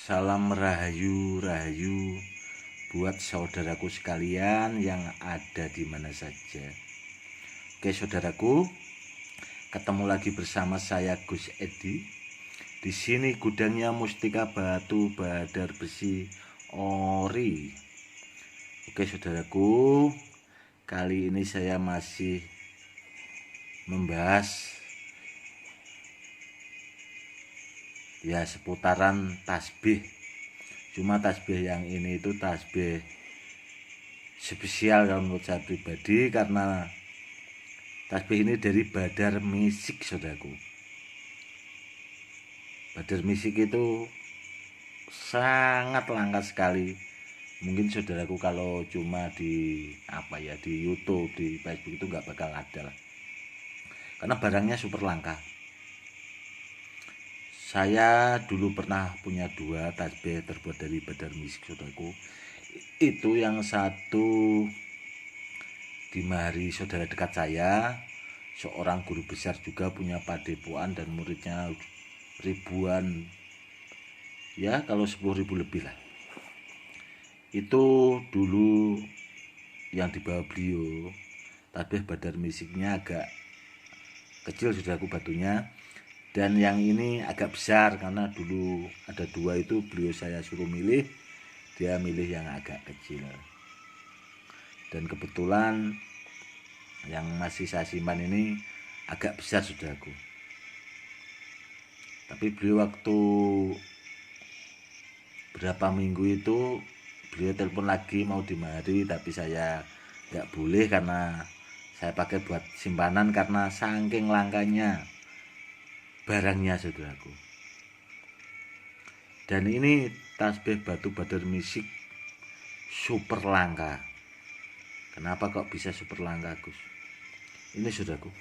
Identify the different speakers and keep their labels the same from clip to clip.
Speaker 1: Salam rahayu, rahayu buat saudaraku sekalian yang ada di mana saja. Oke saudaraku, ketemu lagi bersama saya Gus Edi. Di sini gudangnya Mustika Batu Badar Besi Ori. Oke saudaraku, kali ini saya masih membahas seputaran tasbih. Cuma tasbih yang ini itu tasbih spesial kalau menurut saya pribadi, karena tasbih ini dari Badar Misik saudaraku. Badar Misik itu sangat langka sekali. Mungkin saudaraku kalau cuma di di YouTube, di Facebook itu nggak bakal ada lah, karena barangnya super langka. Saya dulu pernah punya 2 tasbih terbuat dari Badar Misik saudaraku. Itu yang satu dimahari saudara dekat saya, seorang guru besar juga, punya padepokan dan muridnya ribuan, ya kalau 10.000 lebih lah. Itu dulu yang dibawa beliau. Tasbih Badar Misiknya agak kecil saudaraku batunya, dan yang ini agak besar, karena dulu ada 2 itu beliau saya suruh milih, dia milih yang agak kecil. Dan kebetulan yang masih saya simpan ini agak besar saudaraku. Tapi beliau waktu berapa minggu itu beliau telepon lagi mau dimahari, tapi saya nggak boleh karena saya pakai buat simpanan, karena saking langkanya barangnya saudaraku. Dan ini tasbih batu Badar Misik super langka. Kenapa kok bisa super langka, Gus? Ini saudaraku,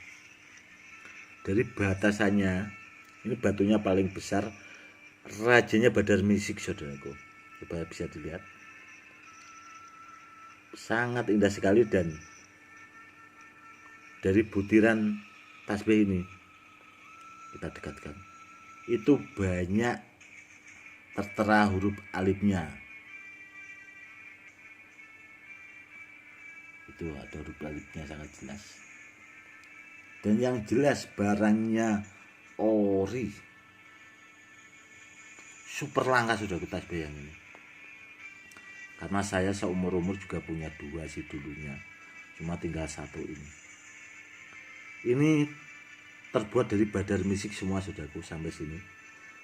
Speaker 1: dari batasannya, ini batunya paling besar, rajanya Badar Misik saudaraku. Coba bisa dilihat, sangat indah sekali. Dan dari butiran tasbih ini kita dekatkan, itu banyak tertera huruf alifnya. Itu ada huruf alifnya sangat jelas, dan yang jelas barangnya ori, super langka sudah kita tasbih yang ini. Karena saya seumur-umur juga punya 2 sih dulunya, cuma tinggal 1 ini. Ini terbuat dari Badar Misik semua saudaraku sampai sini.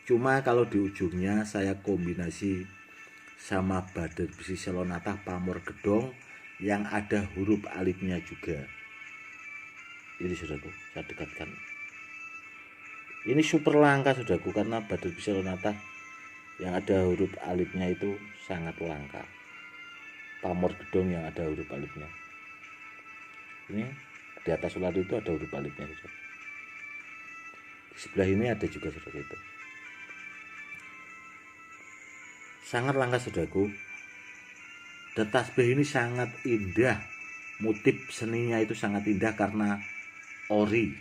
Speaker 1: Cuma kalau di ujungnya saya kombinasi sama Badar Besi Selonata Pamor Gedong yang ada huruf alifnya juga. Ini saudaraku, saya dekatkan. Ini super langka saudaraku, karena Badar Besi Selonata yang ada huruf alifnya itu sangat langka. Pamor Gedong yang ada huruf alifnya. Ini di atas ular itu ada huruf alifnya saudara. Di sebelah ini ada juga saudara itu. Sangat langka saudaraku. Dan tasbih ini sangat indah. Motif seninya itu sangat indah karena ori.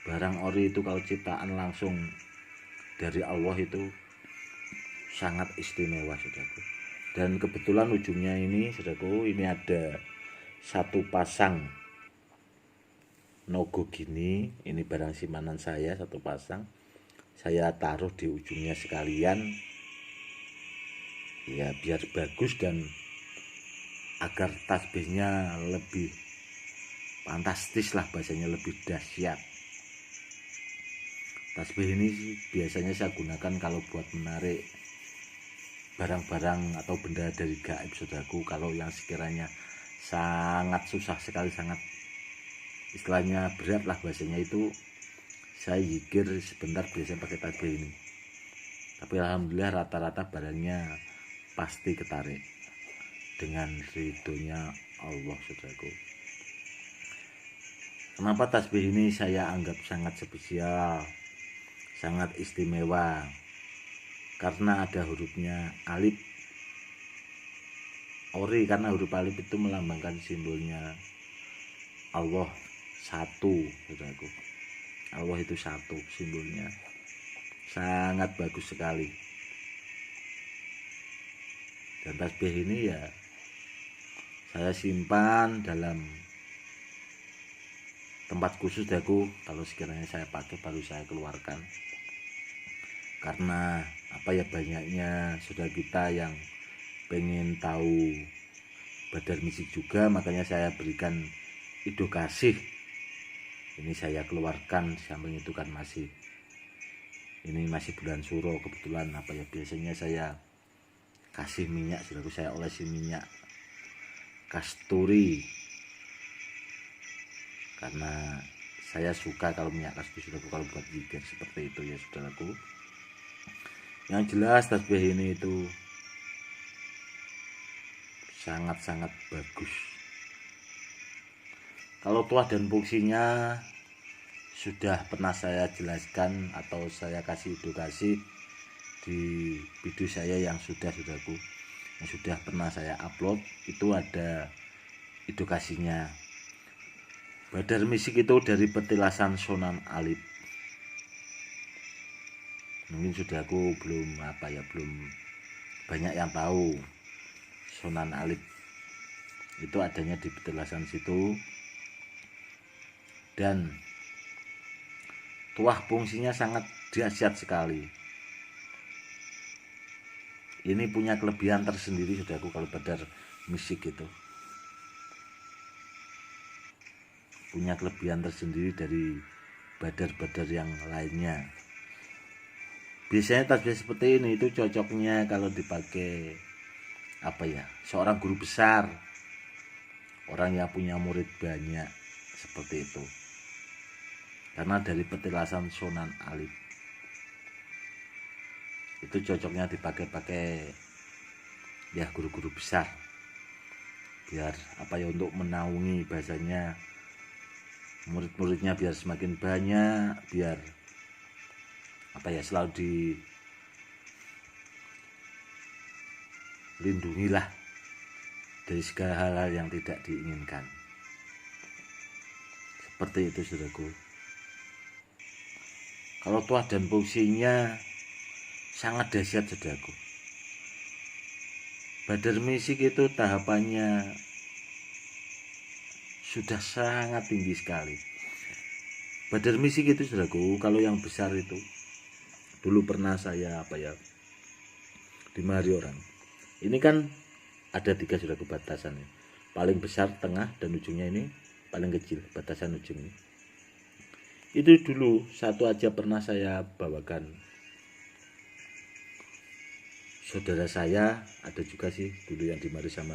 Speaker 1: Barang ori itu kalau ciptaan langsung dari Allah itu sangat istimewa saudaraku. Dan kebetulan ujungnya ini saudaraku, ini ada 1 pasang nogo gini. Ini barang simpanan saya, 1 pasang. Saya taruh di ujungnya sekalian, ya biar bagus dan agar tasbihnya lebih fantastis lah, bahasanya lebih dahsyat. Tasbih ini biasanya saya gunakan kalau buat menarik barang-barang atau benda dari gaib saudaraku. Kalau yang sekiranya sangat susah sekali, sangat istilahnya berat lah bahasanya, itu saya zikir sebentar biasanya pakai tasbih ini. Tapi alhamdulillah rata-rata barangnya pasti ketarik dengan ridhonya Allah saudaraku. Kenapa tasbih ini saya anggap sangat spesial, sangat istimewa? Karena ada hurufnya alif ori, karena huruf alif itu melambangkan simbolnya Allah 1 saudaraku. Allah itu 1 simbolnya. sangat bagus sekali. Dan tasbih ini ya saya simpan dalam tempat khusus daku. Kalau sekiranya saya pakai baru saya keluarkan. Karena banyaknya saudara kita yang pengen tahu Badar Misik juga, makanya saya berikan edukasi. Ini saya keluarkan. Samping itu kan ini masih bulan Suro, kebetulan biasanya saya kasih minyak, saudaraku, saya olesi minyak kasturi karena saya suka kalau minyak kasturi, saudaraku, kalau buat jigar seperti itu ya saudaraku. Yang jelas tasbih ini itu sangat-sangat bagus. Kalau tuah dan fungsinya sudah pernah saya jelaskan atau saya kasih edukasi di video saya yang saudaraku, yang sudah pernah saya upload. Itu ada edukasinya. Badar Misik itu dari petilasan Sunan Alit. Mungkin saudaraku belum banyak yang tahu Sunan Alit itu adanya di petilasan situ. Dan tuah fungsinya sangat dahsyat sekali. Ini punya kelebihan tersendiri saudaraku kalau Badar Misik itu. Punya kelebihan tersendiri dari badar-badar yang lainnya. Biasanya tasbih seperti ini itu cocoknya kalau dipakai seorang guru besar, orang yang punya murid banyak, seperti itu. Karena dari petilasan Sunan Alit itu cocoknya dipakai ya guru-guru besar, biar untuk menaungi bahasanya murid-muridnya biar semakin banyak, biar selalu dilindungilah dari segala hal-hal yang tidak diinginkan. Seperti itu saudaraku. Kalau tuah dan fungsinya sangat dahsyat saudaraku. Badar Misik itu tahapannya sudah sangat tinggi sekali. Badar Misik itu saudaraku, kalau yang besar itu dulu pernah saya di Mahari orang. Ini kan ada 3 saudaraku batasannya. Paling besar, tengah, dan ujungnya ini paling kecil, batasan ujung ini. Itu dulu satu aja pernah saya bawakan. Saudara saya ada juga sih dulu yang dimari sama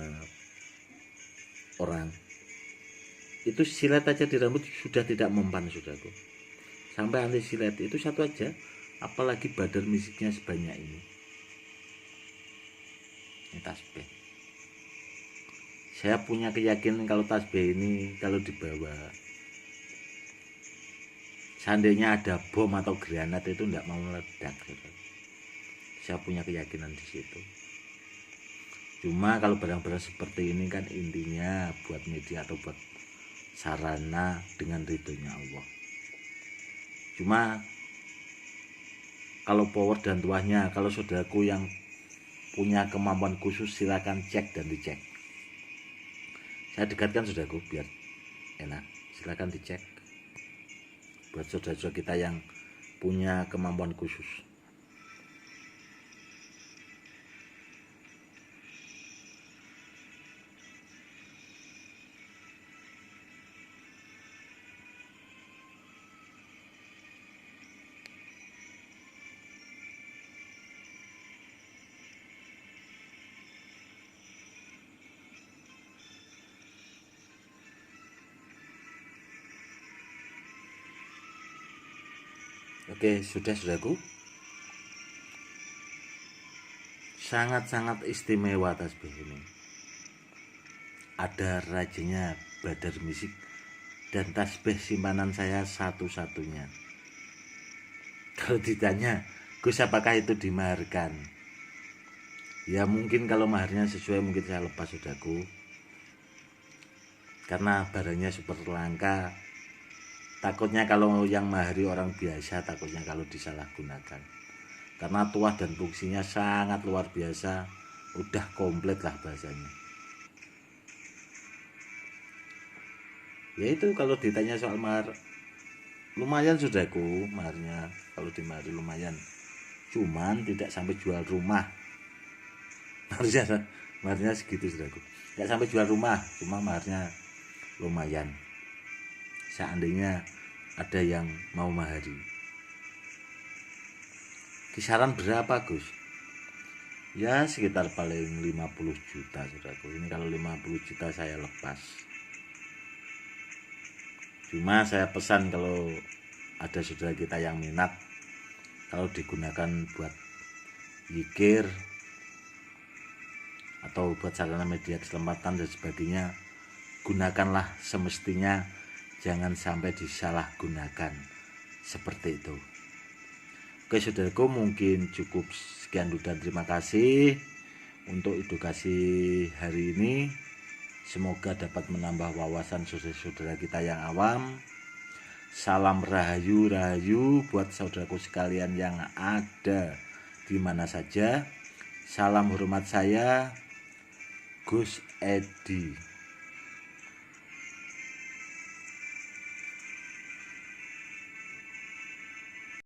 Speaker 1: orang. Itu silet aja di rambut sudah tidak mempan saudaraku. Sampai anti silet itu satu aja, apalagi Badar Misiknya sebanyak ini. Ini tasbih. Saya punya keyakinan kalau tasbih ini kalau dibawa, seandainya ada bom atau granat itu tidak mau meledak. Saya punya keyakinan di situ. Cuma kalau barang-barang seperti ini kan intinya buat media atau buat sarana dengan ridhonya Allah. Cuma kalau power dan tuahnya, kalau saudaraku yang punya kemampuan khusus silakan cek dan dicek. Saya dekatkan saudaraku biar enak. Silakan dicek. Buat saudara-saudara kita yang punya kemampuan khusus. Oke, sudah saudaraku. Sangat-sangat istimewa tasbih ini. Ada rajanya Badar Misik dan tasbih simpanan saya satu-satunya. Kalau ditanya, Gus apakah itu dimaharkan? Ya mungkin kalau maharnya sesuai mungkin saya lepas saudaraku. Karena barangnya super langka. Takutnya kalau yang mahari orang biasa, takutnya kalau disalahgunakan. karena tuah dan fungsinya sangat luar biasa, udah komplit lah bahasanya. Ya itu kalau ditanya soal mahar, lumayan Saudaraku, maharnya kalau di mahar lumayan, cuman tidak sampai jual rumah. Maharnya segitu Saudaraku, tidak sampai jual rumah, cuma maharnya lumayan. Seandainya ada yang mau mahari, kisaran berapa Gus? Ya sekitar paling 50 juta Saudaraku. Ini kalau 50 juta saya lepas. Cuma saya pesan kalau ada saudara kita yang minat, kalau digunakan buat zikir atau buat sarana media keselamatan dan sebagainya, gunakanlah semestinya, jangan sampai disalahgunakan seperti itu. Oke saudaraku, mungkin cukup sekian dulu dan terima kasih untuk edukasi hari ini. Semoga dapat menambah wawasan saudara-saudara kita yang awam. Salam rahayu buat saudaraku sekalian yang ada di mana saja. Salam hormat saya, Gus Edi.